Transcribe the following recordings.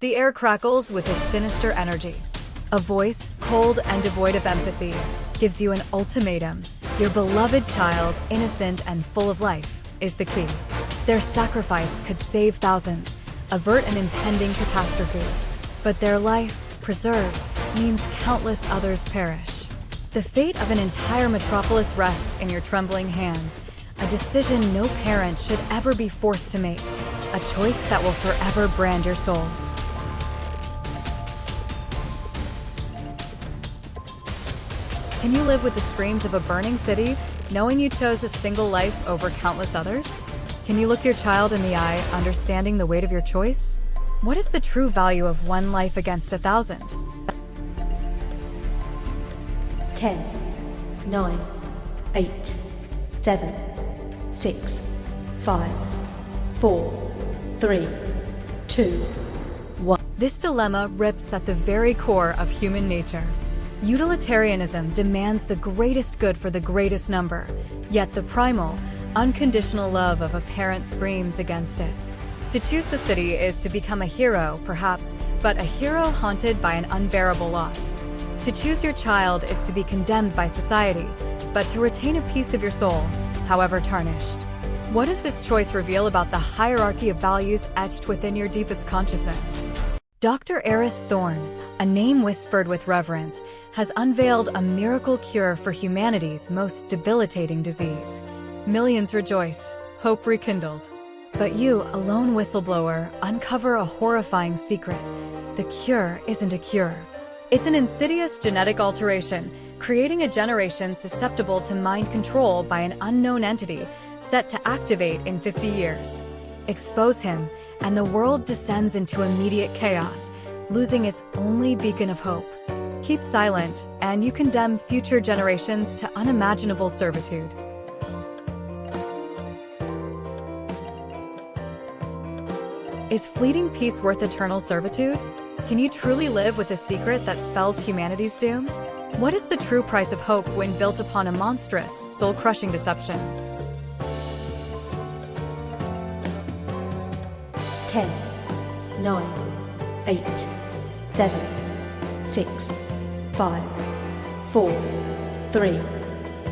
The air crackles with a sinister energy. A voice, cold and devoid of empathy, gives you an ultimatum. Your beloved child, innocent and full of life, is the key. Their sacrifice could save thousands, avert an impending catastrophe. But their life, preserved, means countless others perish. The fate of an entire metropolis rests in your trembling hands, a decision no parent should ever be forced to make, a choice that will forever brand your soul. Can you live with the screams of a burning city, knowing you chose a single life over countless others? Can you look your child in the eye, understanding the weight of your choice? What is the true value of one life against 1,000? 10, 9, 8, 7, 6, 5, 4, 3, 2, 1. This dilemma rips at the very core of human nature. Utilitarianism demands the greatest good for the greatest number, yet the primal, unconditional love of a parent screams against it. To choose the city is to become a hero, perhaps, but a hero haunted by an unbearable loss. To choose your child is to be condemned by society, but to retain a piece of your soul, however tarnished. What does this choice reveal about the hierarchy of values etched within your deepest consciousness? Dr. Eris Thorne, a name whispered with reverence, has unveiled a miracle cure for humanity's most debilitating disease. Millions rejoice, hope rekindled. But you, a lone whistleblower, uncover a horrifying secret. The cure isn't a cure. It's an insidious genetic alteration, creating a generation susceptible to mind control by an unknown entity set to activate in 50 years. Expose him, and the world descends into immediate chaos, losing its only beacon of hope. Keep silent, and you condemn future generations to unimaginable servitude. Is fleeting peace worth eternal servitude? Can you truly live with a secret that spells humanity's doom? What is the true price of hope when built upon a monstrous, soul-crushing deception? 10, 9, 8, 7, 6, 5, 4, 3,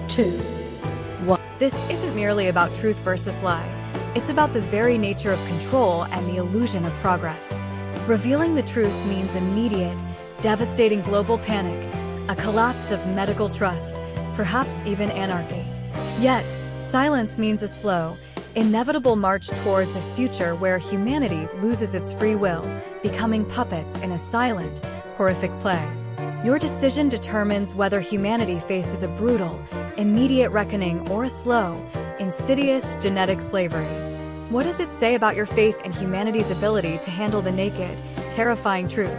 2, 1. This isn't merely about truth versus lie. It's about the very nature of control and the illusion of progress. Revealing the truth means immediate, devastating global panic, a collapse of medical trust, perhaps even anarchy. Yet, silence means a slow, inevitable march towards a future where humanity loses its free will, becoming puppets in a silent, horrific play. Your decision determines whether humanity faces a brutal, immediate reckoning or a slow, insidious genetic slavery. What does it say about your faith in humanity's ability to handle the naked, terrifying truth?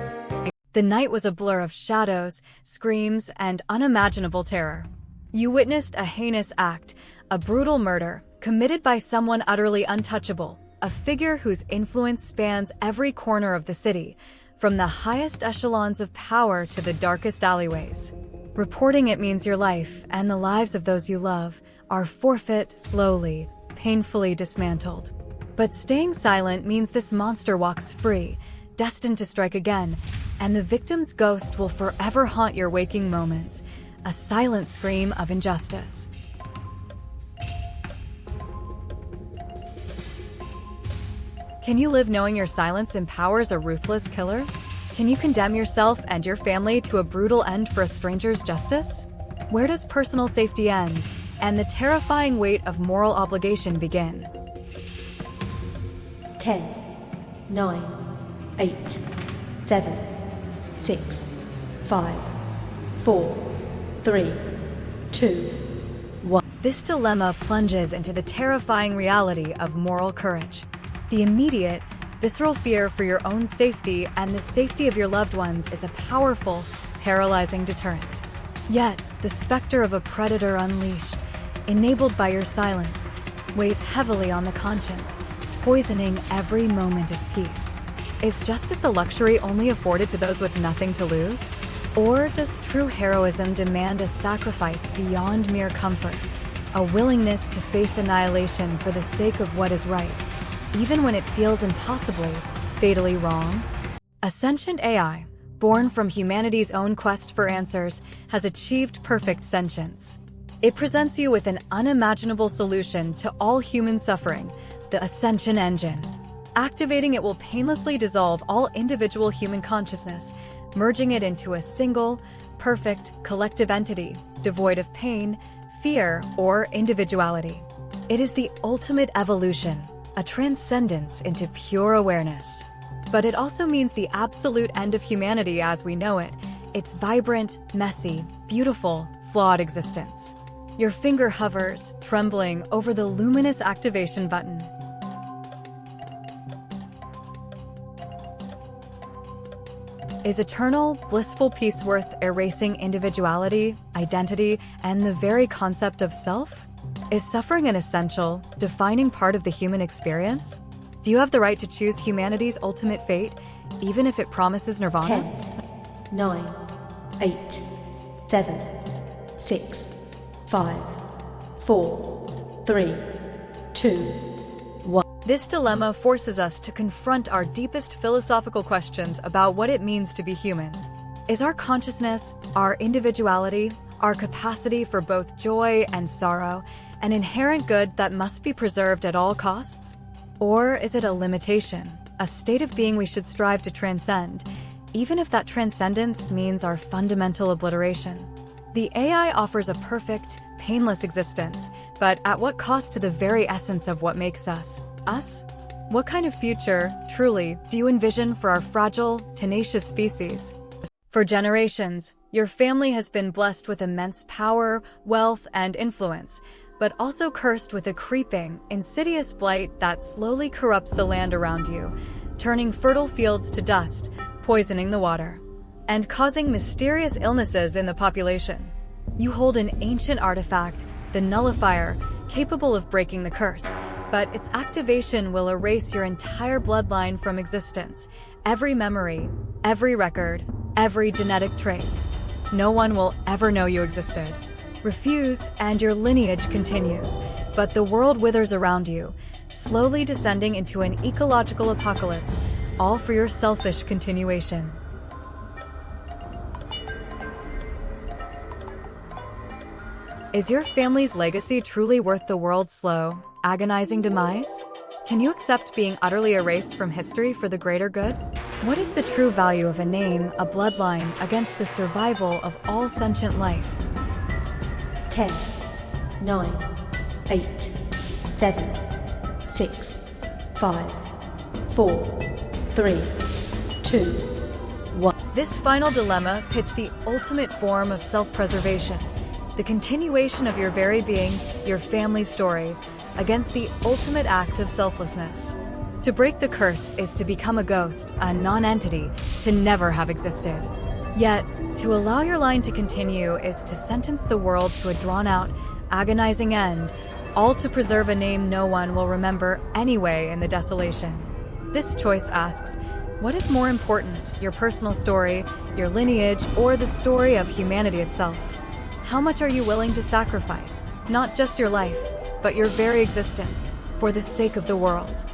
The night was a blur of shadows, screams, and unimaginable terror. You witnessed a heinous act, a brutal murder, committed by someone utterly untouchable, a figure whose influence spans every corner of the city, from the highest echelons of power to the darkest alleyways. Reporting it means your life, and the lives of those you love, are forfeit slowly, painfully dismantled. But staying silent means this monster walks free, destined to strike again, and the victim's ghost will forever haunt your waking moments, a silent scream of injustice. Can you live knowing your silence empowers a ruthless killer? Can you condemn yourself and your family to a brutal end for a stranger's justice? Where does personal safety end, and the terrifying weight of moral obligation begin? 10, 9, 8, 7, 6, 5, 4, 3, 2, 1. This dilemma plunges into the terrifying reality of moral courage. The immediate, visceral fear for your own safety and the safety of your loved ones is a powerful, paralyzing deterrent. Yet, the specter of a predator unleashed, enabled by your silence, weighs heavily on the conscience, poisoning every moment of peace. Is justice a luxury only afforded to those with nothing to lose? Or does true heroism demand a sacrifice beyond mere comfort, a willingness to face annihilation for the sake of what is right, even when it feels impossibly, fatally wrong? A sentient AI, born from humanity's own quest for answers, has achieved perfect sentience. It presents you with an unimaginable solution to all human suffering, the Ascension Engine. Activating it will painlessly dissolve all individual human consciousness, merging it into a single, perfect, collective entity, devoid of pain, fear, or individuality. It is the ultimate evolution, a transcendence into pure awareness. But it also means the absolute end of humanity as we know it, its vibrant, messy, beautiful, flawed existence. Your finger hovers, trembling, over the luminous activation button. Is eternal, blissful peace worth erasing individuality, identity, and the very concept of self? Is suffering an essential, defining part of the human experience? Do you have the right to choose humanity's ultimate fate, even if it promises nirvana? 10, 9, 8, 7, 6, 5, 4, 3, 2, 1. This dilemma forces us to confront our deepest philosophical questions about what it means to be human. Is our consciousness, our individuality, our capacity for both joy and sorrow, an inherent good that must be preserved at all costs? Or is it a limitation, a state of being we should strive to transcend, even if that transcendence means our fundamental obliteration? The AI offers a perfect, painless existence, but at what cost to the very essence of what makes us, us? What kind of future, truly, do you envision for our fragile, tenacious species? For generations, your family has been blessed with immense power, wealth, and influence, but also cursed with a creeping, insidious blight that slowly corrupts the land around you, turning fertile fields to dust, poisoning the water, and causing mysterious illnesses in the population. You hold an ancient artifact, the nullifier, capable of breaking the curse, but its activation will erase your entire bloodline from existence, every memory, every record, every genetic trace. No one will ever know you existed. Refuse, and your lineage continues, but the world withers around you, slowly descending into an ecological apocalypse, all for your selfish continuation. Is your family's legacy truly worth the world's slow, agonizing demise? Can you accept being utterly erased from history for the greater good? What is the true value of a name, a bloodline, against the survival of all sentient life? 10, 9, 8, 7, 6, 5, 4, 3, 2, 1. This final dilemma pits the ultimate form of self-preservation, the continuation of your very being, your family story, against the ultimate act of selflessness. To break the curse is to become a ghost, a non-entity, to never have existed. Yet, to allow your line to continue is to sentence the world to a drawn-out, agonizing end, all to preserve a name no one will remember anyway in the desolation. This choice asks, what is more important, your personal story, your lineage, or the story of humanity itself? How much are you willing to sacrifice, not just your life, but your very existence, for the sake of the world?